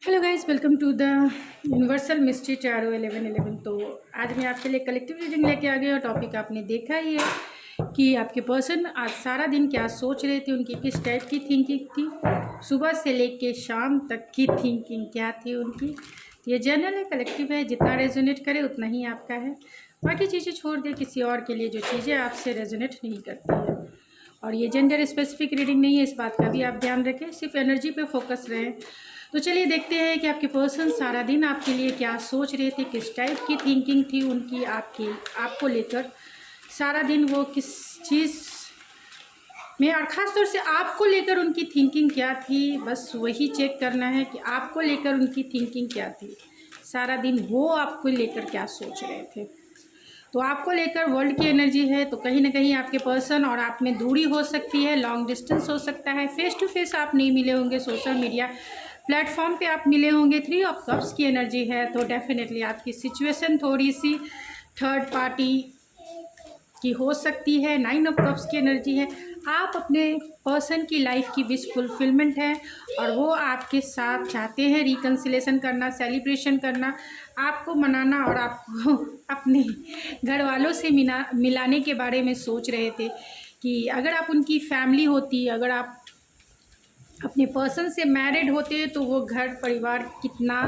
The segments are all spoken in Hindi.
Hello guys, welcome to the universal mystery tarot 1111। तो आज मैं आपके लिए कलेक्टिव रीडिंग लेके आ गई और टॉपिक आपने देखा ही है कि आपके पर्सन आज सारा दिन क्या सोच रहे थे, उनकी किस टाइप की थिंकिंग थी, सुबह से लेके शाम तक की थिंकिंग क्या थी उनकी। ये जनरल है, कलेक्टिव है, जितना रेजोनेट करे उतना ही आपका है। बाकी चीज़ें छोड़ दे किसी और के लिए जो चीज़ें आपसे रेजोनेट नहीं करती है। और ये जेंडर स्पेसिफिक रीडिंग नहीं है, इस बात का भी आप ध्यान रखें, सिर्फ एनर्जी पे फोकस रहें। तो चलिए देखते हैं कि आपके पर्सन सारा दिन आपके लिए क्या सोच रहे थे, किस टाइप की थिंकिंग थी उनकी आपको लेकर। सारा दिन वो किस चीज़ में और ख़ास तौर से आपको लेकर उनकी थिंकिंग क्या थी, बस वही चेक करना है कि आपको लेकर उनकी थिंकिंग क्या थी। सारा दिन वो आपको लेकर क्या सोच रहे थे। तो आपको लेकर वर्ल्ड की एनर्जी है, तो कहीं ना कहीं आपके पर्सन और आप में दूरी हो सकती है, लॉन्ग डिस्टेंस हो सकता है, फेस टू फेस आप नहीं मिले होंगे, सोशल मीडिया प्लेटफॉर्म पे आप मिले होंगे। 3 ऑफ कप्स की एनर्जी है, तो डेफिनेटली आपकी सिचुएशन थोड़ी सी थर्ड पार्टी की हो सकती है। 9 ऑफ कप्स की एनर्जी है, आप अपने पर्सन की लाइफ की विश फुलफिलमेंट है और वो आपके साथ चाहते हैं रिकन्सिलेशन करना, सेलिब्रेशन करना, आपको मनाना और आपको अपने घर वालों से मिलाने के बारे में सोच रहे थे कि अगर आप उनकी फैमिली होती, अगर आप अपने पर्सन से मैरिड होते तो वो घर परिवार कितना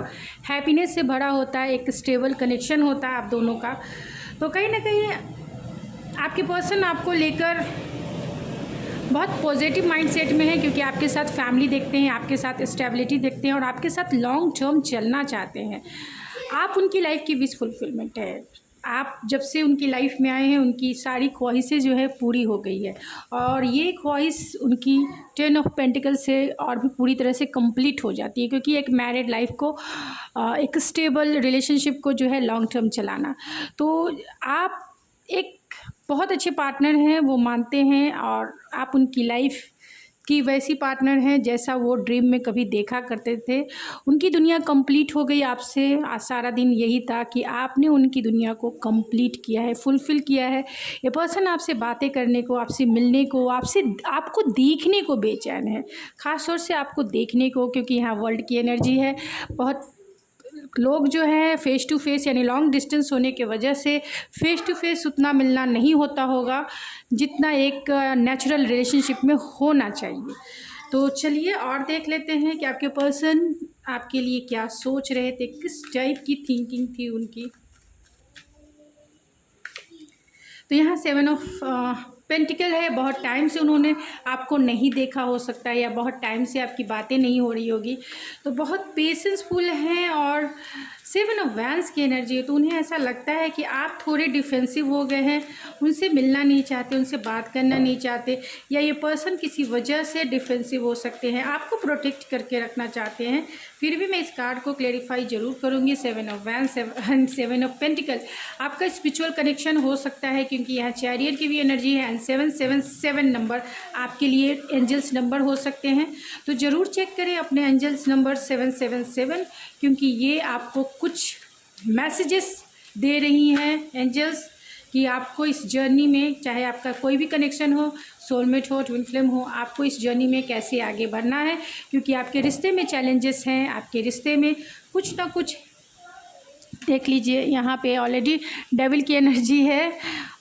हैप्पीनेस से भरा होता है, एक स्टेबल कनेक्शन होता है आप दोनों का। तो कहीं ना कहीं आपके पर्सन आपको लेकर बहुत पॉजिटिव माइंडसेट में है, क्योंकि आपके साथ फैमिली देखते हैं, आपके साथ स्टेबिलिटी देखते हैं और आपके साथ लॉन्ग टर्म चलना चाहते हैं। आप उनकी लाइफ की विश फुलफिलमेंट है। आप जब से उनकी लाइफ में आए हैं उनकी सारी ख्वाहिशें जो है पूरी हो गई है और ये ख्वाहिश उनकी 10 ऑफ पेंटिकल से और भी पूरी तरह से कंप्लीट हो जाती है, क्योंकि एक मैरिड लाइफ को, एक स्टेबल रिलेशनशिप को जो है लॉन्ग टर्म चलाना। तो आप एक बहुत अच्छे पार्टनर हैं, वो मानते हैं और आप उनकी लाइफ कि वैसी पार्टनर हैं जैसा वो ड्रीम में कभी देखा करते थे। उनकी दुनिया कंप्लीट हो गई आपसे। सारा दिन यही था कि आपने उनकी दुनिया को कंप्लीट किया है, फुलफ़िल किया है। ये पर्सन आपसे बातें करने को, आपसे मिलने को, आपको देखने को बेचैन है, ख़ास तौर से आपको देखने को, क्योंकि यहाँ वर्ल्ड की एनर्जी है। बहुत लोग जो है फेस टू फेस यानी लॉन्ग डिस्टेंस होने के वजह से फेस टू फेस उतना मिलना नहीं होता होगा जितना एक नेचुरल रिलेशनशिप में होना चाहिए। तो चलिए और देख लेते हैं कि आपके पर्सन आपके लिए क्या सोच रहे थे, किस टाइप की थिंकिंग थी उनकी। तो यहाँ 7 ऑफ पेंटिकल है। बहुत टाइम से उन्होंने आपको नहीं देखा हो सकता है या बहुत टाइम से आपकी बातें नहीं हो रही होगी, तो बहुत पेशेंसफुल हैं। और 7 ऑफ वैंस की एनर्जी है, तो उन्हें ऐसा लगता है कि आप थोड़े डिफेंसिव हो गए हैं, उनसे मिलना नहीं चाहते, उनसे बात करना नहीं चाहते, या ये पर्सन किसी वजह से डिफेंसिव हो सकते हैं, आपको प्रोटेक्ट करके रखना चाहते हैं। फिर भी मैं इस कार्ड को क्लेरिफाई जरूर करूँगी। 7 ऑफ वैंस, 7 ऑफ पेंटिकल, आपका स्पिरिचुअल कनेक्शन हो सकता है, क्योंकि यहाँ चैरियर की भी एनर्जी है एंड 777 नंबर आपके लिए एंजल्स नंबर हो सकते हैं। तो ज़रूर चेक करें अपने एंजल्स नंबर 777, क्योंकि ये आपको कुछ मैसेजेस दे रही हैं एंजल्स कि आपको इस जर्नी में, चाहे आपका कोई भी कनेक्शन हो, सोलमेट हो, ट्विन फ्लेम हो, आपको इस जर्नी में कैसे आगे बढ़ना है, क्योंकि आपके रिश्ते में चैलेंजेस हैं, आपके रिश्ते में कुछ ना कुछ। देख लीजिए यहाँ पे ऑलरेडी डेविल की एनर्जी है,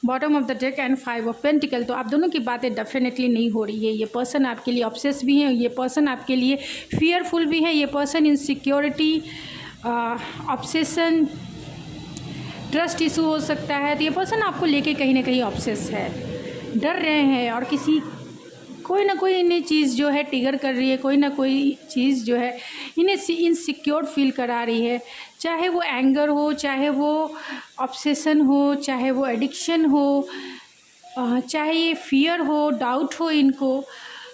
bottom of the deck and 5 of pentacle. तो आप दोनों की बातें डेफिनेटली नहीं हो रही है। ये पर्सन आपके लिए ऑब्सेस भी हैं, ये पर्सन आपके लिए फियरफुल भी है, ये person insecurity, obsession, trust issue हो सकता है। तो ये पर्सन आपको लेके कहीं ना कहीं ऑब्सेस है, डर रहे हैं और कोई ना कोई इन्हें चीज़ जो है ट्रिगर कर रही है, कोई ना कोई चीज़ जो है इन्हें इनसिक्योर फील करा रही है, चाहे वो एंगर हो, चाहे वो ऑब्सेशन हो, चाहे वो एडिक्शन हो, चाहे ये फियर हो, डाउट हो इनको।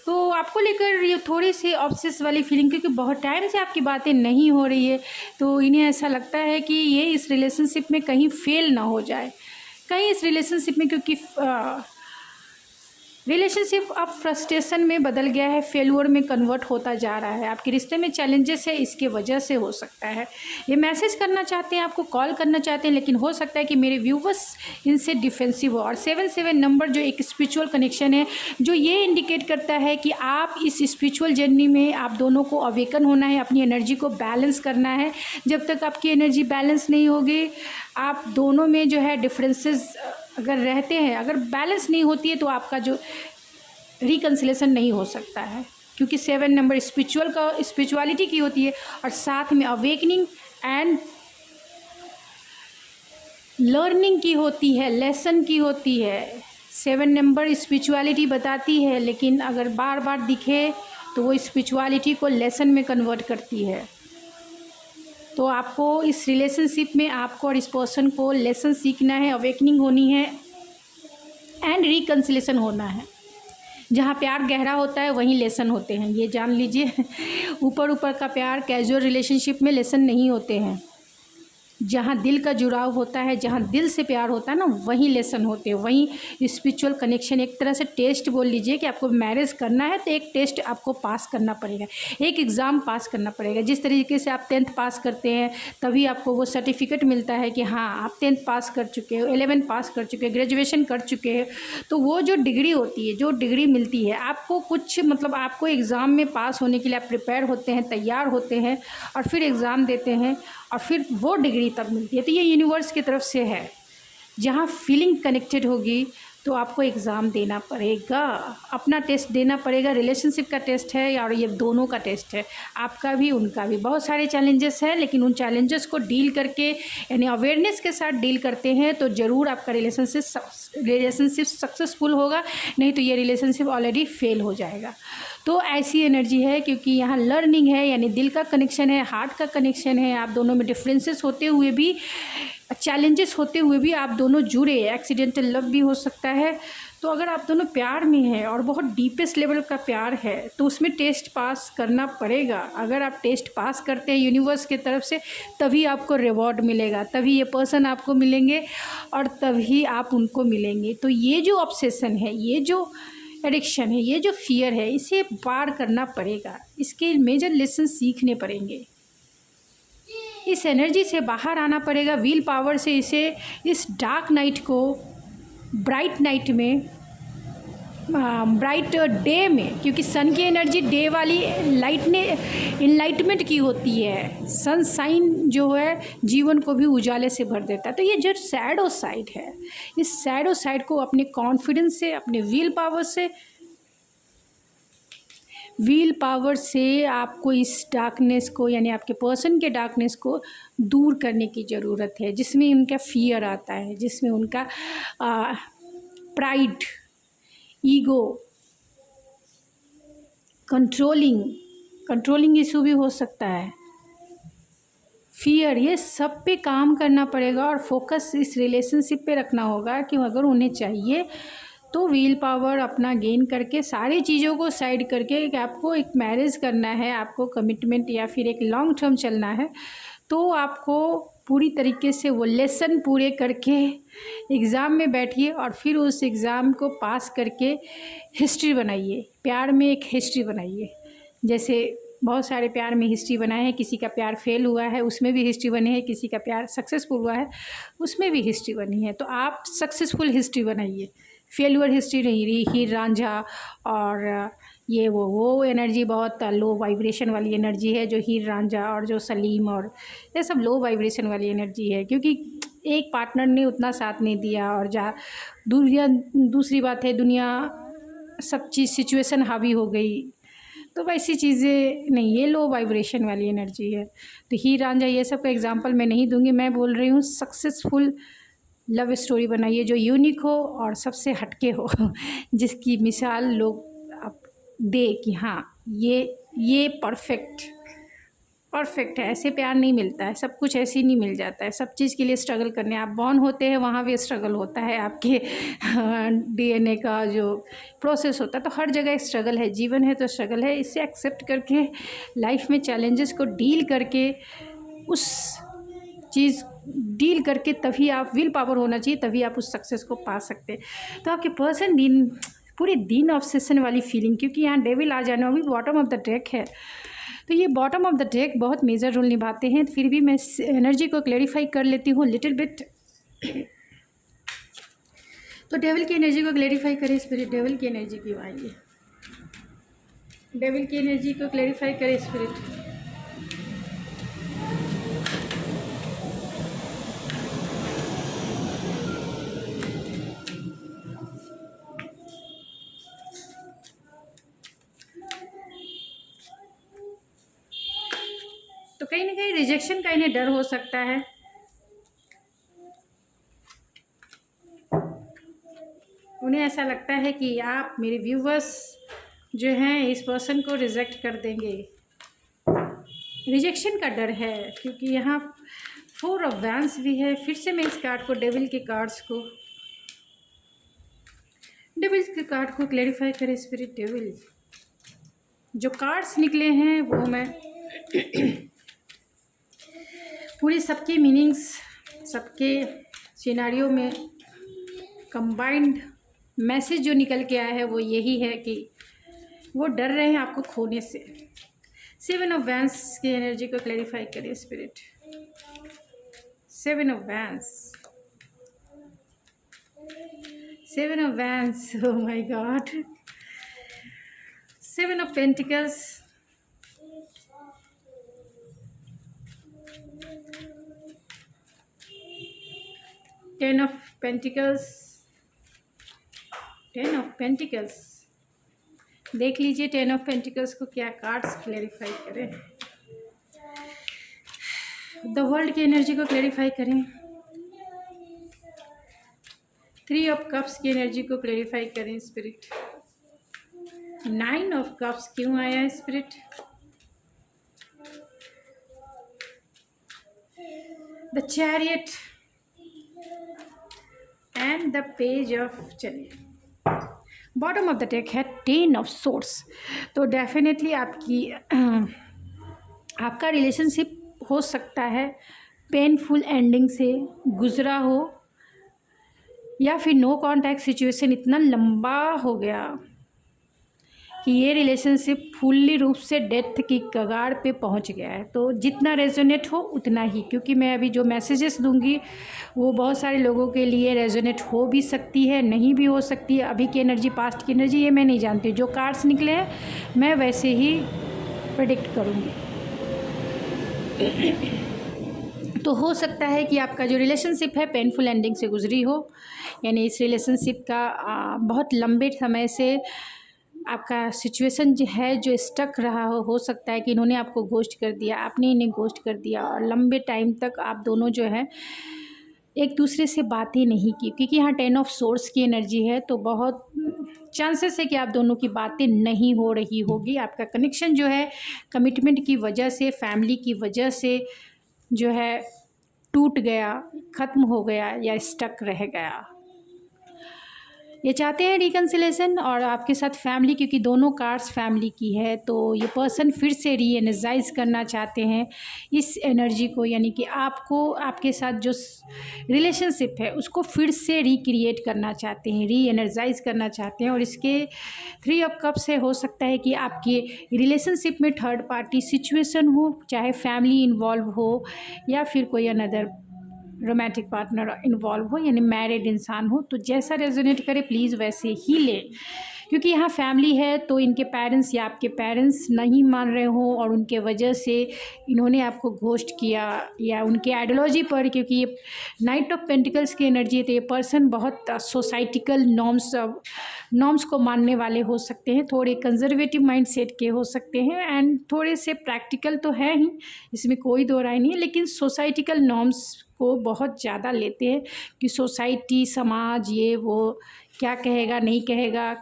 तो आपको लेकर ये थोड़ी सी ऑब्सेस वाली फीलिंग, क्योंकि बहुत टाइम से आपकी बातें नहीं हो रही है, तो इन्हें ऐसा लगता है कि ये इस रिलेशनशिप में कहीं फेल ना हो जाए, कहीं इस रिलेशनशिप में, क्योंकि रिलेशनशिप अब फ्रस्ट्रेशन में बदल गया है, फेल्योर में कन्वर्ट होता जा रहा है। आपके रिश्ते में चैलेंजेस है, इसके वजह से हो सकता है। ये मैसेज करना चाहते हैं, आपको कॉल करना चाहते हैं, लेकिन हो सकता है कि मेरे व्यूवर्स इनसे डिफेंसिव हो। और 77 नंबर जो एक स्पिरिचुअल कनेक्शन है, जो ये इंडिकेट करता है कि आप इस स्पिरिचुअल जर्नी में आप दोनों को अवेकन होना है, अपनी एनर्जी को बैलेंस करना है। जब तक आपकी एनर्जी बैलेंस नहीं होगी, आप दोनों में जो है डिफरेंसेस अगर रहते हैं, अगर बैलेंस नहीं होती है, तो आपका जो रिकन्सिलेशन नहीं हो सकता है। क्योंकि 7 नंबर स्पिरिचुअलिटी की होती है, और साथ में अवेकनिंग एंड लर्निंग की होती है, लेसन की होती है। 7 नंबर स्पिरिचुअलिटी बताती है, लेकिन अगर बार बार दिखे तो वो स्पिरिचुअलिटी को लेसन में कन्वर्ट करती है। तो आपको इस रिलेशनशिप में आपको और इस पर्सन को लेसन सीखना है, अवेकनिंग होनी है एंड रिकन्सिलेशन होना है। जहाँ प्यार गहरा होता है वहीं लेसन होते हैं, ये जान लीजिए। ऊपर ऊपर का प्यार कैजुअल रिलेशनशिप में लेसन नहीं होते हैं। जहाँ दिल का जुड़ाव होता है, जहाँ दिल से प्यार होता है ना, वहीं लेसन होते हैं, वहीं स्पिरिचुअल कनेक्शन। एक तरह से टेस्ट बोल लीजिए कि आपको मैरिज करना है तो एक टेस्ट आपको पास करना पड़ेगा, एक एग्ज़ाम पास करना पड़ेगा। जिस तरीके से आप 10th पास करते हैं तभी आपको वो सर्टिफिकेट मिलता है कि हाँ आप 10th पास कर चुके हो, 11th पास कर चुके हो, ग्रेजुएशन कर चुके हैं। तो वो जो डिग्री होती है, जो डिग्री मिलती है आपको, कुछ मतलब आपको एग्ज़ाम में पास होने के लिए आप प्रिपेयर होते हैं, तैयार होते हैं, और फिर एग्ज़ाम देते हैं, और फिर वो डिग्री तब मिलती है। तो ये यूनिवर्स की तरफ से है। जहाँ फीलिंग कनेक्टेड होगी तो आपको एग्ज़ाम देना पड़ेगा, अपना टेस्ट देना पड़ेगा। रिलेशनशिप का टेस्ट है और ये दोनों का टेस्ट है, आपका भी उनका भी। बहुत सारे चैलेंजेस हैं, लेकिन उन चैलेंजेस को डील करके यानी अवेयरनेस के साथ डील करते हैं तो ज़रूर आपका रिलेशनशिप सक्सेसफुल होगा, नहीं तो ये रिलेशनशिप ऑलरेडी फेल हो जाएगा। तो ऐसी एनर्जी है, क्योंकि यहाँ लर्निंग है, यानी दिल का कनेक्शन है, हार्ट का कनेक्शन है। आप दोनों में डिफरेंसेस होते हुए भी, चैलेंजेस होते हुए भी आप दोनों जुड़े, एक्सीडेंटल लव भी हो सकता है। तो अगर आप दोनों प्यार में हैं और बहुत डीपेस्ट लेवल का प्यार है तो उसमें टेस्ट पास करना पड़ेगा। अगर आप टेस्ट पास करते हैं यूनिवर्स की तरफ से, तभी आपको रिवॉर्ड मिलेगा, तभी ये पर्सन आपको मिलेंगे और तभी आप उनको मिलेंगे। तो ये जो ऑब्सेशन है, ये जो एडिक्शन है, ये जो फियर है, इसे पार करना पड़ेगा, इसके मेजर लेसन सीखने पड़ेंगे, इस एनर्जी से बाहर आना पड़ेगा, विल पावर से इसे, इस डार्क नाइट को ब्राइट नाइट में, ब्राइट डे में। क्योंकि सन की एनर्जी डे वाली लाइट ने इनलाइटमेंट की होती है, सनशाइन जो है जीवन को भी उजाले से भर देता है। तो ये जो सैडो साइड है, इस सैडो साइड को अपने कॉन्फिडेंस से, अपने विल पावर से आपको इस डार्कनेस को, यानी आपके पर्सन के डार्कनेस को दूर करने की ज़रूरत है, जिसमें उनका फियर आता है, जिसमें उनका प्राइड, ईगो, कंट्रोलिंग इशू भी हो सकता है, फियर, ये सब पे काम करना पड़ेगा। और फोकस इस रिलेशनशिप पे रखना होगा कि अगर उन्हें चाहिए तो व्हील पावर अपना गेन करके, सारी चीज़ों को साइड करके, कि आपको एक मैरिज करना है, आपको कमिटमेंट या फिर एक लॉन्ग टर्म चलना है, तो आपको पूरी तरीके से वो लेसन पूरे करके एग्ज़ाम में बैठिए और फिर उस एग्ज़ाम को पास करके हिस्ट्री बनाइए। प्यार में एक हिस्ट्री बनाइए, जैसे बहुत सारे प्यार में हिस्ट्री बनाए हैं। किसी का प्यार फेल हुआ है, उसमें भी हिस्ट्री बनी है, किसी का प्यार सक्सेसफुल हुआ है, उसमें भी हिस्ट्री बनी है। तो आप सक्सेसफुल हिस्ट्री बनाइए, फेलियर हिस्ट्री नहीं रही। हीर रांझा और ये वो एनर्जी बहुत लो वाइब्रेशन वाली एनर्जी है, जो हीर रांझा और जो सलीम और ये सब लो वाइब्रेशन वाली एनर्जी है, क्योंकि एक पार्टनर ने उतना साथ नहीं दिया। और दूसरी बात है, दुनिया सब चीज़ सिचुएशन हावी हो गई, तो वैसी चीज़ें नहीं, ये लो वाइब्रेशन वाली एनर्जी है। तो हीर रांझा ये सब का एग्जांपल मैं नहीं दूंगी, मैं बोल रही हूँ सक्सेसफुल लव स्टोरी बनाइए जो यूनिक हो और सबसे हटके हो, जिसकी मिसाल लोग आप दे कि हाँ ये परफेक्ट है। ऐसे प्यार नहीं मिलता है, सब कुछ ऐसे ही नहीं मिल जाता है, सब चीज़ के लिए स्ट्रगल करने, आप बॉर्न होते हैं वहाँ भी स्ट्रगल होता है, आपके DNA का जो प्रोसेस होता है, तो हर जगह स्ट्रगल है, जीवन है तो स्ट्रगल है। इसे एक्सेप्ट करके लाइफ में चैलेंजेस को डील करके, उस चीज़ डील करके, तभी आप विल पावर होना चाहिए, तभी आप उस सक्सेस को पा सकते हैं। तो आपके पर्सन दिन पूरे दिन ऑब्सेशन वाली फीलिंग, क्योंकि यहाँ डेविल आ जाना भी बॉटम ऑफ द डेक है। तो ये बॉटम ऑफ द डेक बहुत मेजर रोल निभाते हैं। फिर भी मैं एनर्जी को क्लैरिफाई कर लेती हूँ लिटिल बिट। तो डेविल की एनर्जी को क्लैरिफाई करें स्पिरिट, डेविल की एनर्जी क्यों आई है, डेविल की एनर्जी को क्लैरिफाई करें स्पिरिट। तो कहीं ना कहीं रिजेक्शन का इन्हें डर हो सकता है। उन्हें ऐसा लगता है कि आप मेरे व्यूवर्स जो हैं इस पर्सन को रिजेक्ट कर देंगे। रिजेक्शन का डर है, क्योंकि यहाँ 4 ऑफ वैंड्स भी है। फिर से मैं इस कार्ड को डेविल के कार्ड्स को, डेविल के कार्ड को क्लैरिफाई करें स्पिरिट। डेविल जो कार्ड्स निकले हैं वो मैं पूरी सबकी मीनिंग्स, सबके सिनारियों में कंबाइंड मैसेज जो निकल के आया है वो यही है कि वो डर रहे हैं आपको खोने से। 7 ऑफ वैंड्स की एनर्जी को क्लैरिफाई करें spirit. 7 of wands, 7 of wands, oh my God. 7 of pentacles, 10 of pentacles, 10 of pentacles. देख लीजिए 10 ऑफ पेंटिकल्स को क्या कार्ड्स क्लैरिफाई करें। द वर्ल्ड की एनर्जी को क्लैरिफाई करें। 3 ऑफ कप्स की एनर्जी को क्लैरिफाई करें स्पिरिट। 9 ऑफ कप्स क्यों आया है spirit. The chariot and the page of, चलिए बॉटम ऑफ द डेक है 10 ऑफ सोर्स। तो डेफिनेटली आपका रिलेशनशिप हो सकता है पेनफुल एंडिंग से गुजरा हो, या फिर नो कांटेक्ट सिचुएशन इतना लंबा हो गया कि ये रिलेशनशिप फुल्ली रूप से डेथ की कगार पे पहुंच गया है। तो जितना रेजोनेट हो उतना ही, क्योंकि मैं अभी जो मैसेजेस दूंगी वो बहुत सारे लोगों के लिए रेजोनेट हो भी सकती है, नहीं भी हो सकती है। अभी की एनर्जी, पास्ट की एनर्जी, ये मैं नहीं जानती। जो कार्ड्स निकले हैं मैं वैसे ही प्रेडिक्ट करूँगी। तो हो सकता है कि आपका जो रिलेशनशिप है पेनफुल एंडिंग से गुजरी हो, यानी इस रिलेशनशिप का बहुत लंबे समय से आपका सिचुएशन जो है जो स्टक रहा हो सकता है कि इन्होंने आपको घोस्ट कर दिया, आपने इन्हें घोस्ट कर दिया, और लंबे टाइम तक आप दोनों जो है एक दूसरे से बातें नहीं की, क्योंकि यहाँ 10 ऑफ सोर्स की एनर्जी है। तो बहुत चांसेस है कि आप दोनों की बातें नहीं हो रही होगी। आपका कनेक्शन जो है कमिटमेंट की वजह से, फैमिली की वजह से जो है टूट गया, ख़त्म हो गया या स्टक रह गया। ये चाहते हैं रिकन्सिलेशन और आपके साथ फैमिली, क्योंकि दोनों कार्ड्स फैमिली की है। तो ये पर्सन फिर से री एनर्जाइज करना चाहते हैं इस एनर्जी को, यानी कि आपको, आपके साथ जो रिलेशनशिप है उसको फिर से रिक्रिएट करना चाहते हैं, री एनर्जाइज करना चाहते हैं। और इसके 3 ऑफ कप से हो सकता है कि आपके रिलेशनशिप में थर्ड पार्टी सिचुएशन हो, चाहे फैमिली इन्वॉल्व हो या फिर कोई अनदर रोमांटिक पार्टनर इन्वॉल्व हो, यानी मैरिड इंसान हो। तो जैसा रेजोनेट करे प्लीज़ वैसे ही ले, क्योंकि यहाँ फैमिली है। तो इनके पेरेंट्स या आपके पेरेंट्स नहीं मान रहे हो और उनके वजह से इन्होंने आपको घोस्ट किया, या उनके आइडियोलॉजी पर, क्योंकि ये नाइट ऑफ पेंटिकल्स की एनर्जी है। तो ये पर्सन बहुत सोसाइटिकल नॉर्म्स को मानने वाले हो सकते हैं, थोड़े कंजर्वेटिव माइंड सेट के हो सकते हैं, एंड थोड़े से प्रैक्टिकल तो है ही, इसमें कोई दो राय नहीं है। लेकिन सोसाइटिकल नॉर्म्स को बहुत ज़्यादा लेते हैं कि सोसाइटी, समाज, ये वो क्या कहेगा नहीं कहेगा,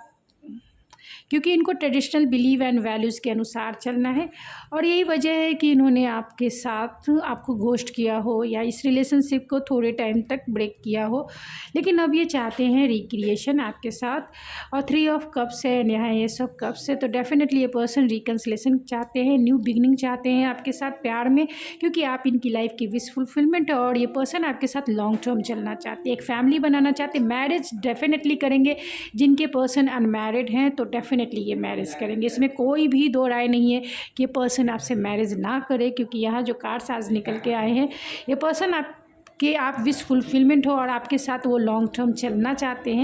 क्योंकि इनको ट्रेडिशनल बिलीव एंड वैल्यूज़ के अनुसार चलना है। और यही वजह है कि इन्होंने आपके साथ आपको घोस्ट किया हो या इस रिलेशनशिप को थोड़े टाइम तक ब्रेक किया हो, लेकिन अब ये चाहते हैं रिक्रिएशन आपके साथ। और 3 ऑफ कप्स है, यहाँ एस ऑफ कप्स है, तो डेफिनेटली ये पर्सन रिकन्सिलेशन चाहते हैं, न्यू बिगनिंग चाहते हैं आपके साथ प्यार में, क्योंकि आप इनकी लाइफ की विश फुलफिलमेंट है। और ये पर्सन आपके साथ लॉन्ग टर्म चलना चाहते हैं, एक फैमिली बनाना चाहते हैं, मैरिज डेफिनेटली करेंगे। जिनके पर्सन अनमैरिड हैं तो डेफिनेटली ये मैरिज करेंगे, इसमें कोई भी दो राय नहीं है कि ये पर्सन आपसे मैरिज ना करे, क्योंकि यहाँ जो कार्ड्स आज निकल के आए हैं, ये पर्सन आप विश फुलफिलमेंट हो और आपके साथ वो लॉन्ग टर्म चलना चाहते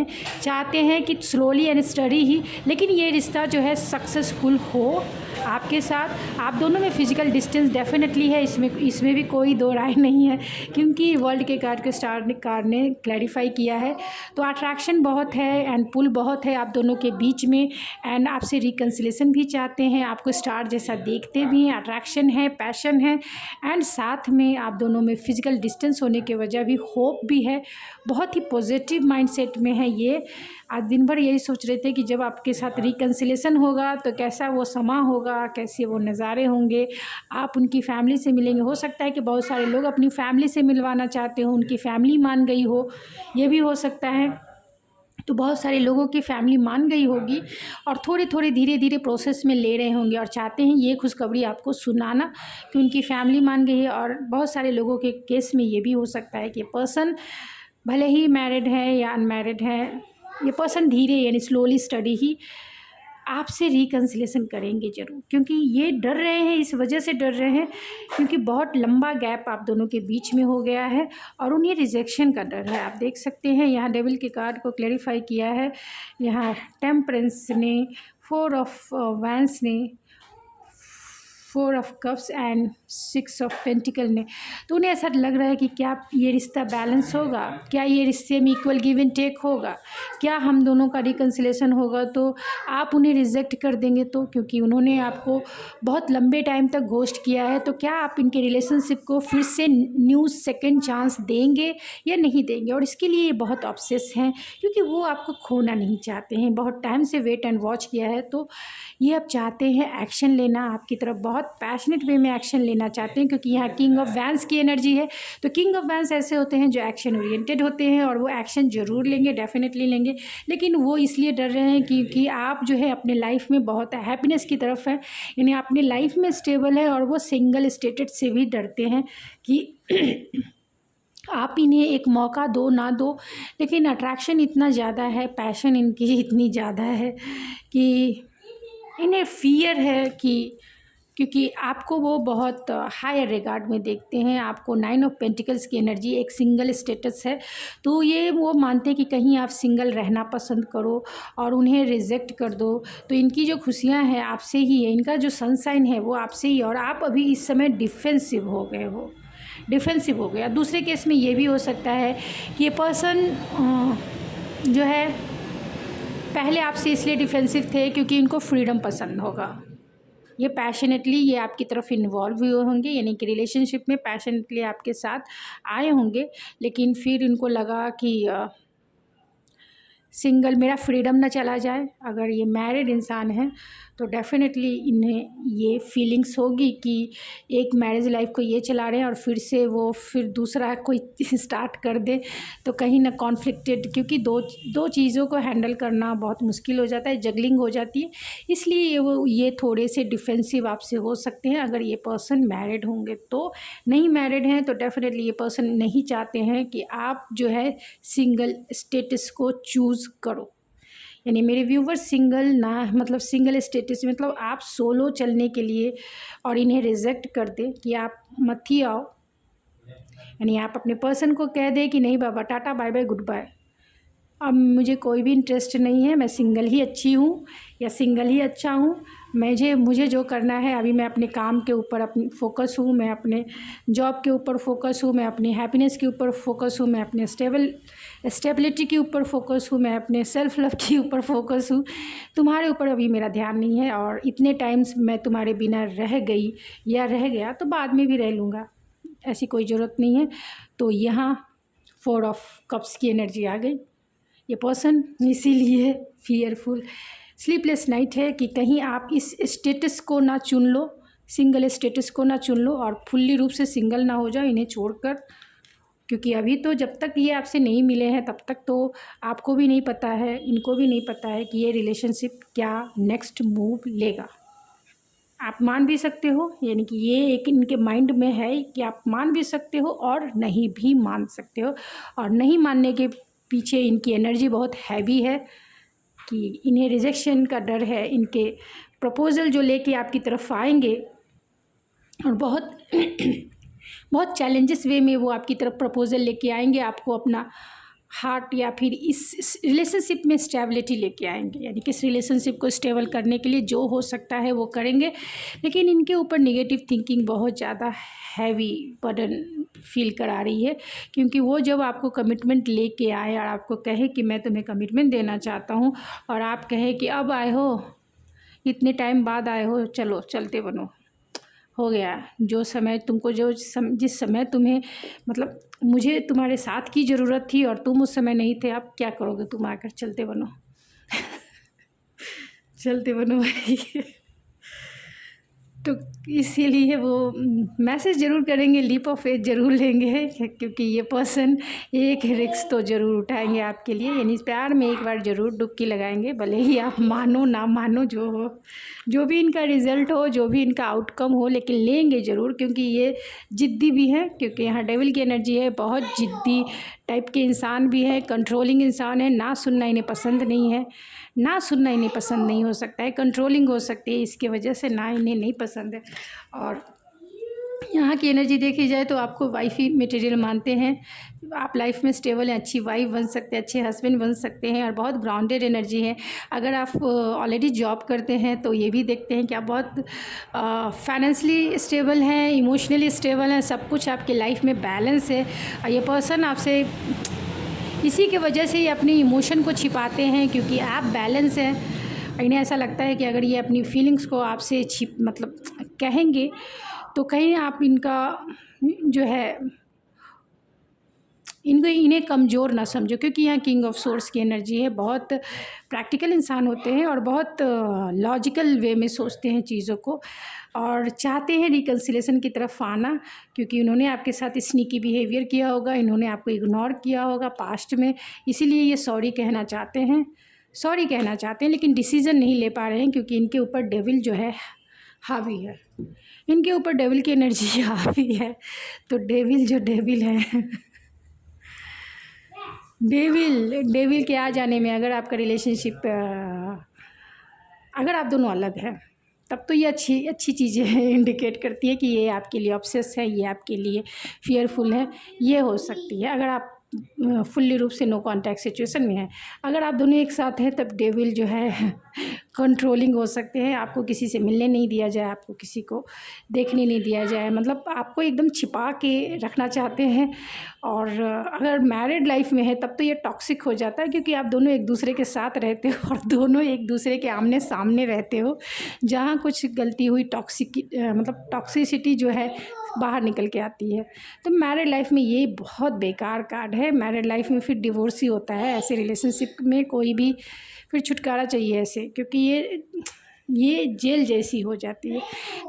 हैं कि स्लोली एंड स्टडी ही, लेकिन ये रिश्ता जो है सक्सेसफुल हो आपके साथ। आप दोनों में फिजिकल डिस्टेंस डेफिनेटली है, इसमें भी कोई दो राय नहीं है, क्योंकि वर्ल्ड के कार्ड के स्टार कार्ड ने क्लैरिफाई किया है। तो अट्रैक्शन बहुत है एंड पुल बहुत है आप दोनों के बीच में, एंड आपसे रिकन्सिलेशन भी चाहते हैं, आपको स्टार जैसा देखते भी हैं, अट्रैक्शन है, पैशन है, एंड साथ में आप दोनों में फिजिकल डिस्टेंस होने की वजह भी होप भी है। बहुत ही पॉजिटिव माइंडसेट में है ये। आज दिन भर यही सोच रहे थे कि जब आपके साथ रिकन्सिलेशन होगा तो कैसा वो समा होगा, कैसे वो नज़ारे होंगे, आप उनकी फैमिली से मिलेंगे। हो सकता है कि बहुत सारे लोग अपनी फैमिली से मिलवाना चाहते हो, उनकी फैमिली मान गई हो, ये भी हो सकता है। तो बहुत सारे लोगों की फैमिली मान गई होगी और थोड़े थोड़े धीरे धीरे प्रोसेस में ले रहे होंगे और चाहते हैं ये खुशखबरी आपको सुनाना कि उनकी फैमिली मान गई है। और बहुत सारे लोगों के केस में ये भी हो सकता है कि पर्सन भले ही मैरिड है या अनमैरिड है, ये पर्सन धीरे यानी स्लोली स्टडी ही आपसे रिकन्सिलेशन करेंगे ज़रूर, क्योंकि ये डर रहे हैं, इस वजह से डर रहे हैं क्योंकि बहुत लंबा गैप आप दोनों के बीच में हो गया है और उन्हें रिजेक्शन का डर है। आप देख सकते हैं यहाँ डेविल के कार्ड को क्लैरिफाई किया है, यहाँ टेम्परेंस ने, 4 ऑफ वैंस ने, 4 of cups and 6 of pentacle ने। तो उन्हें ऐसा लग रहा है कि क्या ये रिश्ता बैलेंस होगा, क्या ये रिश्ते में इक्वल गिव एंड टेक होगा, क्या हम दोनों का रिकन्सिलेशन होगा, तो आप उन्हें रिजेक्ट कर देंगे तो, क्योंकि उन्होंने आपको बहुत लंबे टाइम तक घोस्ट किया है, तो क्या आप इनके रिलेशनशिप को फिर से न्यू सेकेंड चांस देंगे या नहीं देंगे। और इसके लिए ये बहुत ऑब्सेस हैं, क्योंकि वो आपको खोना नहीं चाहते हैं, बहुत टाइम से वेट एंड वॉच किया है, तो ये अब चाहते हैं एक्शन लेना आपकी तरफ, बहुत पैशनेट वे में एक्शन लेना चाहते हैं, क्योंकि यहाँ किंग ऑफ वैंस की एनर्जी है। तो किंग ऑफ वैंस ऐसे होते हैं जो एक्शन ओरिएंटेड होते हैं और वो एक्शन ज़रूर लेंगे, डेफिनेटली लेंगे, लेकिन वो इसलिए डर रहे हैं क्योंकि आप जो है अपने लाइफ में बहुत हैप्पीनेस की तरफ है, यानी अपनी लाइफ में स्टेबल है, और वो सिंगल स्टेटेड से भी डरते हैं कि आप इन्हें एक मौका दो ना दो। लेकिन अट्रैक्शन इतना ज़्यादा है, पैशन इनकी इतनी ज़्यादा है कि इन्हें फियर है कि, क्योंकि आपको वो बहुत हायर रिगार्ड में देखते हैं, आपको 9 ऑफ पेंटिकल्स की एनर्जी, एक सिंगल स्टेटस है, तो ये वो मानते हैं कि कहीं आप सिंगल रहना पसंद करो और उन्हें रिजेक्ट कर दो, तो इनकी जो खुशियां हैं आपसे ही है, इनका जो सनसाइन है वो आपसे ही, और आप अभी इस समय डिफेंसिव हो गए हो, डिफेंसिव हो गया। दूसरे केस में ये भी हो सकता है कि ये पर्सन जो है पहले आपसे इसलिए डिफेंसिव थे क्योंकि इनको फ्रीडम पसंद होगा, ये पैशनेटली ये आपकी तरफ इन्वॉल्व हुए होंगे, यानी कि रिलेशनशिप में पैशनेटली आपके साथ आए होंगे, लेकिन फिर इनको लगा कि सिंगल मेरा फ्रीडम ना चला जाए। अगर ये मैरिड इंसान है तो डेफिनेटली इन्हें ये फीलिंग्स होगी कि एक मैरिज लाइफ को ये चला रहे हैं और फिर से वो फिर दूसरा कोई स्टार्ट कर दे तो कहीं ना कॉन्फ्लिक्टेड, क्योंकि दो चीज़ों को हैंडल करना बहुत मुश्किल हो जाता है, जगलिंग हो जाती है, इसलिए ये थोड़े से डिफेंसिव आपसे हो सकते हैं अगर ये पर्सन मैरिड होंगे। तो नहीं मैरिड हैं तो डेफिनेटली ये पर्सन नहीं चाहते हैं कि आप जो है सिंगल स्टेटस को चूज़ करो, यानी मेरे व्यूवर्स सिंगल ना, मतलब सिंगल स्टेटस मतलब आप सोलो चलने के लिए, और इन्हें रिजेक्ट कर दे कि आप मत ही आओ, यानी आप अपने पर्सन को कह दे कि नहीं बाबा tata bye bye goodbye, अब मुझे कोई भी इंटरेस्ट नहीं है, मैं सिंगल ही अच्छी हूँ या सिंगल ही अच्छा हूँ, मुझे जो करना है अभी मैं अपने काम के ऊपर अपनी फोकस हूँ, मैं अपने जॉब के ऊपर फोकस हूँ, मैं अपनी हैप्पीनेस के ऊपर फोकस हूँ, मैं अपने स्टेबिलिटी के ऊपर फोकस हूँ, मैं अपने सेल्फ लव के ऊपर फोकस हूँ, तुम्हारे ऊपर अभी मेरा ध्यान नहीं है, और इतने टाइम्स मैं तुम्हारे बिना रह गई या रह गया तो बाद में भी रह लूँगा, ऐसी कोई ज़रूरत नहीं है। तो यहाँ 4 ऑफ कप्स की एनर्जी आ गई, ये पर्सन इसीलिए फियरफुल, स्लीपलेस नाइट है कि कहीं आप इस स्टेटस को ना चुन लो, सिंगल स्टेटस को ना चुन लो और फुल्ली रूप से सिंगल ना हो जाओ इन्हें छोड़कर, क्योंकि अभी तो जब तक ये आपसे नहीं मिले हैं तब तक तो आपको भी नहीं पता है, इनको भी नहीं पता है कि ये रिलेशनशिप क्या नेक्स्ट मूव लेगा। आप मान भी सकते हो, यानी कि ये एक इनके माइंड में है कि आप मान भी सकते हो और नहीं भी मान सकते हो, और नहीं मानने के पीछे इनकी एनर्जी बहुत हैवी है कि इन्हें रिजेक्शन का डर है। इनके प्रपोज़ल जो लेके आपकी तरफ आएंगे और बहुत बहुत चैलेंजेस वे में वो आपकी तरफ प्रपोज़ल लेके आएंगे, आपको अपना हार्ट या फिर इस रिलेशनशिप में स्टेबिलिटी लेके आएंगे, यानी कि इस रिलेशनशिप को स्टेबल करने के लिए जो हो सकता है वो करेंगे। लेकिन इनके ऊपर नेगेटिव थिंकिंग बहुत ज़्यादा हैवी बर्डन फील करा रही है, क्योंकि वो जब आपको कमिटमेंट लेके आए और आपको कहे कि मैं तुम्हें कमिटमेंट देना चाहता हूँ, और आप कहें कि अब आए हो, इतने टाइम बाद आए हो, चलो चलते बनो, हो गया जो समय तुमको जिस समय तुम्हें मतलब मुझे तुम्हारे साथ की ज़रूरत थी और तुम उस समय नहीं थे, अब क्या करोगे तुम आकर, चलते बनो चलते बनो भाई तो इसीलिए वो मैसेज ज़रूर करेंगे, लीप ऑफ फेथ ज़रूर लेंगे, क्योंकि ये पर्सन एक रिस्क तो ज़रूर उठाएंगे आपके लिए, यानी प्यार में एक बार ज़रूर डुबकी लगाएंगे, भले ही आप मानो ना मानो, जो हो, जो भी इनका रिज़ल्ट हो, जो भी इनका आउटकम हो, लेकिन लेंगे ज़रूर, क्योंकि ये ज़िद्दी भी है, क्योंकि यहाँ डेविल की एनर्जी है, बहुत ज़िद्दी टाइप के इंसान भी है, कंट्रोलिंग इंसान है, ना सुनना इन्हें पसंद नहीं है, ना सुनना इन्हें पसंद नहीं हो सकता है, कंट्रोलिंग हो सकती है, इसकी वजह से ना इन्हें नहीं पसंद है। और यहाँ की एनर्जी देखी जाए तो आपको वाइफ ही मटेरियल मानते हैं, आप लाइफ में स्टेबल हैं, अच्छी वाइफ बन सकते हैं, अच्छे हस्बैंड बन सकते हैं, और बहुत ग्राउंडेड एनर्जी है। अगर आप ऑलरेडी जॉब करते हैं तो ये भी देखते हैं कि आप बहुत फाइनेंशियली स्टेबल हैं, इमोशनली स्टेबल हैं, सब कुछ आपकी लाइफ में बैलेंस है। और ये पर्सन आपसे इसी की वजह से ये अपनी इमोशन को छिपाते हैं, क्योंकि आप बैलेंस हैं। इन्हें ऐसा लगता है कि अगर ये अपनी फीलिंग्स को आपसे मतलब कहेंगे तो कहीं आप इनका जो है इन्हें कमज़ोर ना समझो, क्योंकि यहाँ किंग ऑफ सोर्स की एनर्जी है, बहुत प्रैक्टिकल इंसान होते हैं और बहुत लॉजिकल वे में सोचते हैं चीज़ों को, और चाहते हैं रिकन्सिलेशन की तरफ आना, क्योंकि उन्होंने आपके साथ स्नीकी बिहेवियर किया होगा, इन्होंने आपको इग्नोर किया होगा पास्ट में, इसीलिए ये सॉरी कहना चाहते हैं, लेकिन डिसीज़न नहीं ले पा रहे हैं, क्योंकि इनके ऊपर डेविल जो है हावी है, इनके ऊपर डेविल की एनर्जी हावी है। तो डेविल है डेविल के आ जाने में, अगर आपका रिलेशनशिप अगर आप दोनों अलग हैं तब तो ये अच्छी चीज़ें इंडिकेट करती है कि ये आपके लिए ऑब्सेस है, ये आपके लिए फियरफुल है, ये हो सकती है अगर आप फुल्ली रूप से नो कांटेक्ट सिचुएशन में है। अगर आप दोनों एक साथ हैं तब डेविल जो है कंट्रोलिंग हो सकते हैं, आपको किसी से मिलने नहीं दिया जाए, आपको किसी को देखने नहीं दिया जाए, मतलब आपको एकदम छिपा के रखना चाहते हैं। और अगर मैरिड लाइफ में है तब तो ये टॉक्सिक हो जाता है, क्योंकि आप दोनों एक दूसरे के साथ रहते हो और दोनों एक दूसरे के आमने सामने रहते हो, जहाँ कुछ गलती हुई मतलब टॉक्सिसिटी जो है बाहर निकल के आती है। तो मैरिड लाइफ में ये बहुत बेकार कार्ड है। मैरिड लाइफ में फिर डिवोर्स ही होता है, ऐसे रिलेशनशिप में कोई भी फिर छुटकारा चाहिए ऐसे, क्योंकि ये जेल जैसी हो जाती है।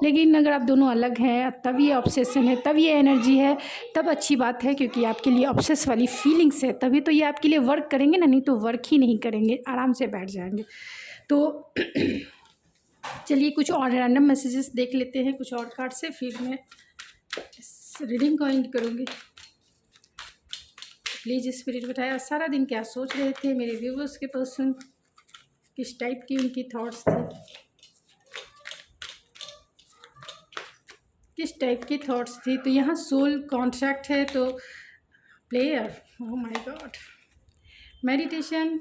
लेकिन अगर आप दोनों अलग हैं तब ये ऑब्सेशन है, तब ये एनर्जी है, तब अच्छी बात है, क्योंकि आपके लिए ऑब्सेस वाली फीलिंग्स है, तभी तो ये आपके लिए वर्क करेंगे ना, नहीं तो वर्क ही नहीं करेंगे, आराम से बैठ जाएंगे। तो चलिए कुछ और रैंडम मैसेजेस देख लेते हैं कुछ और कार्ड से, फिर मैं इस रीडिंग को एंड करूँगी। प्लीज़ स्पिरिट बताया सारा दिन क्या सोच रहे थे मेरे व्यूवर्स के पर्सन, किस टाइप की उनकी थॉट्स थे, किस टाइप की थॉट्स थी। तो यहाँ सोल कॉन्ट्रैक्ट है, तो player, oh my God, meditation,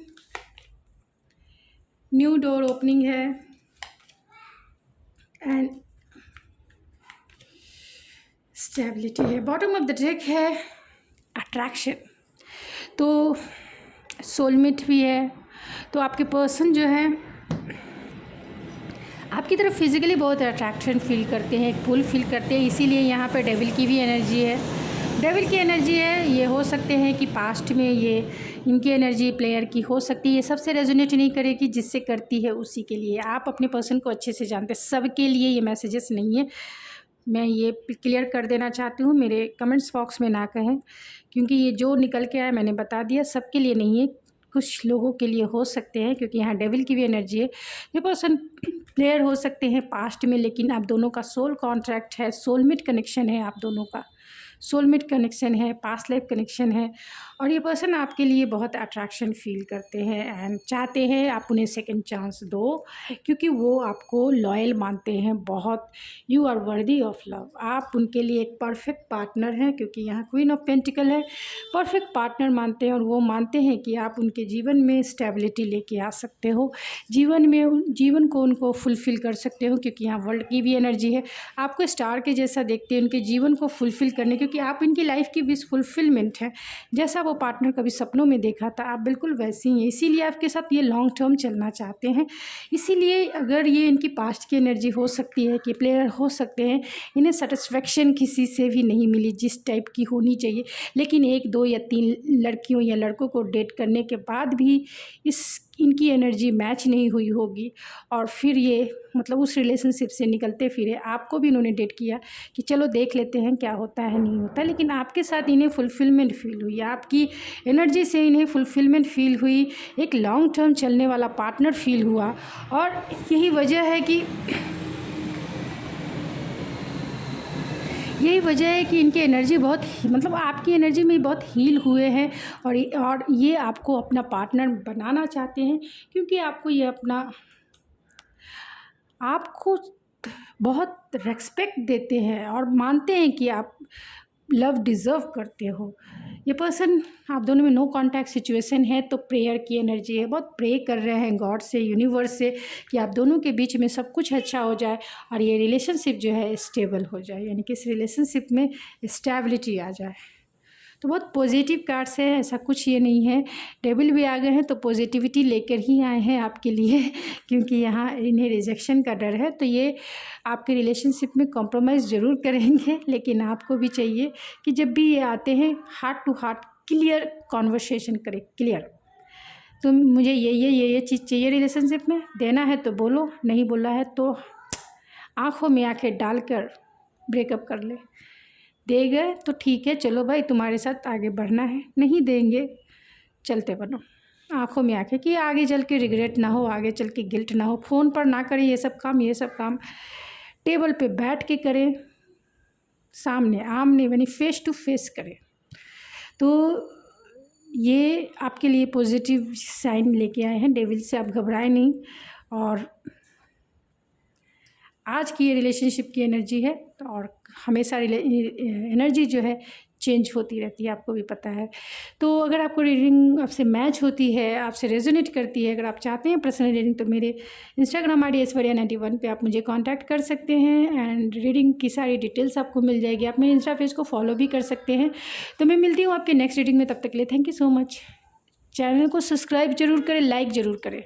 new door opening है, एंड स्टेबिलिटी है। बॉटम ऑफ द डेक है अट्रैक्शन, तो सोलमेट भी है। तो आपके पर्सन जो है आपकी तरफ फिजिकली बहुत अट्रैक्शन फील करते हैं, एक पुल फील करते हैं, इसीलिए यहाँ पर डेविल की भी एनर्जी है। डेविल की एनर्जी है, ये हो सकते हैं कि पास्ट में ये इनकी एनर्जी प्लेयर की हो सकती है, ये सबसे रेजोनेट नहीं करेगी, जिससे करती है उसी के लिए। आप अपने पर्सन को अच्छे से जानते हैं, सबके लिए ये मैसेजेस नहीं है। मैं ये क्लियर कर देना चाहती हूँ, मेरे कमेंट्स बॉक्स में ना कहें, क्योंकि ये जो निकल के आया मैंने बता दिया, सबके लिए नहीं है, कुछ लोगों के लिए हो सकते हैं, क्योंकि यहाँ डेविल की भी एनर्जी है। ये पर्सन प्लेयर हो सकते हैं पास्ट में, लेकिन आप दोनों का सोल कॉन्ट्रैक्ट है, सोलमेट कनेक्शन है, आप दोनों का सोलमेट कनेक्शन है, पास्ट लाइफ कनेक्शन है। और ये पर्सन आपके लिए बहुत अट्रैक्शन फील करते हैं एंड चाहते हैं आप उन्हें सेकंड चांस दो, क्योंकि वो आपको लॉयल मानते हैं बहुत। You are worthy of love, आप उनके लिए एक परफेक्ट पार्टनर हैं, क्योंकि यहाँ क्वीन ऑफ पेंटिकल है। परफेक्ट पार्टनर मानते हैं, और वो मानते हैं कि आप उनके जीवन में स्टेबिलिटी लेके आ सकते हो, जीवन को उनको फुलफ़िल कर सकते हो, क्योंकि यहाँ वर्ल्ड की भी एनर्जी है। आपको स्टार के जैसा देखते हैं उनके जीवन को फुलफ़िल करने, क्योंकि आप इनकी लाइफ की विश फुलफिलमेंट है। जैसा वो पार्टनर कभी सपनों में देखा था, आप बिल्कुल वैसी ही हैं, इसीलिए आपके साथ ये लॉन्ग टर्म चलना चाहते हैं। इसीलिए अगर ये इनकी पास्ट की एनर्जी हो सकती है कि प्लेयर हो सकते हैं, इन्हें सेटिस्फेक्शन किसी से भी नहीं मिली जिस टाइप की होनी चाहिए, लेकिन 1, 2 या 3 लड़कियों या लड़कों को डेट करने के बाद भी इनकी एनर्जी मैच नहीं हुई होगी, और फिर ये मतलब उस रिलेशनशिप से निकलते फिरे। आपको भी इन्होंने डेट किया कि चलो देख लेते हैं क्या होता है नहीं होता, लेकिन आपके साथ इन्हें फुलफिलमेंट फील हुई, आपकी एनर्जी से इन्हें फुलफिलमेंट फील हुई, एक लॉन्ग टर्म चलने वाला पार्टनर फील हुआ। और यही वजह है कि इनकी एनर्जी बहुत मतलब आपकी एनर्जी में बहुत हील हुए हैं, और ये आपको अपना पार्टनर बनाना चाहते हैं, क्योंकि आपको बहुत रेस्पेक्ट देते हैं और मानते हैं कि आप लव डिज़र्व करते हो। ये पर्सन आप दोनों में नो कॉन्टैक्ट सिचुएशन है, तो प्रेयर की एनर्जी है, बहुत प्रे कर रहे हैं गॉड से, यूनिवर्स से, कि आप दोनों के बीच में सब कुछ अच्छा हो जाए और ये रिलेशनशिप जो है स्टेबल हो जाए, यानी कि इस रिलेशनशिप में स्टेबिलिटी आ जाए। तो बहुत पॉजिटिव कार्ड्स है, ऐसा कुछ ये नहीं है। डेविल भी आ गए हैं तो पॉजिटिविटी लेकर ही आए हैं आपके लिए, क्योंकि यहाँ इन्हें रिजेक्शन का डर है, तो ये आपके रिलेशनशिप में कॉम्प्रोमाइज़ ज़रूर करेंगे, लेकिन आपको भी चाहिए कि जब भी ये आते हैं heart to heart clear conversation करें, क्लियर। तो मुझे ये चीज़ चाहिए रिलेशनशिप में, देना है तो बोलो, नहीं बोला है तो आँखों में आँखें डालकर ब्रेकअप कर ले। दे गए तो ठीक है, चलो भाई तुम्हारे साथ आगे बढ़ना है, नहीं देंगे चलते बनो, आंखों में आंखें, कि आगे चल के रिग्रेट ना हो, आगे चल के गिल्ट ना हो। फ़ोन पर ना करें ये सब काम टेबल पे बैठ के करें, सामने आमने यानी फेस टू फेस करें। तो ये आपके लिए पॉजिटिव साइन लेके आए हैं डेविल से, आप घबराएं नहीं। और आज की ये रिलेशनशिप की एनर्जी है, और हमेशा एनर्जी जो है चेंज होती रहती है, आपको भी पता है। तो अगर आपको रीडिंग आपसे मैच होती है, आपसे रेजोनेट करती है, अगर आप चाहते हैं पर्सनल रीडिंग, तो मेरे इंस्टाग्राम ID ऐश्वर्या91 पे आप मुझे कांटेक्ट कर सकते हैं, एंड रीडिंग की सारी डिटेल्स आपको मिल जाएगी। आप मेरे इंस्टा पेज को फॉलो भी कर सकते हैं। तो मैं मिलती हूँ आपके नेक्स्ट रीडिंग में, तब तक के लिए thank you so much. Channel को सब्सक्राइब जरूर करें, लाइक ज़रूर करें।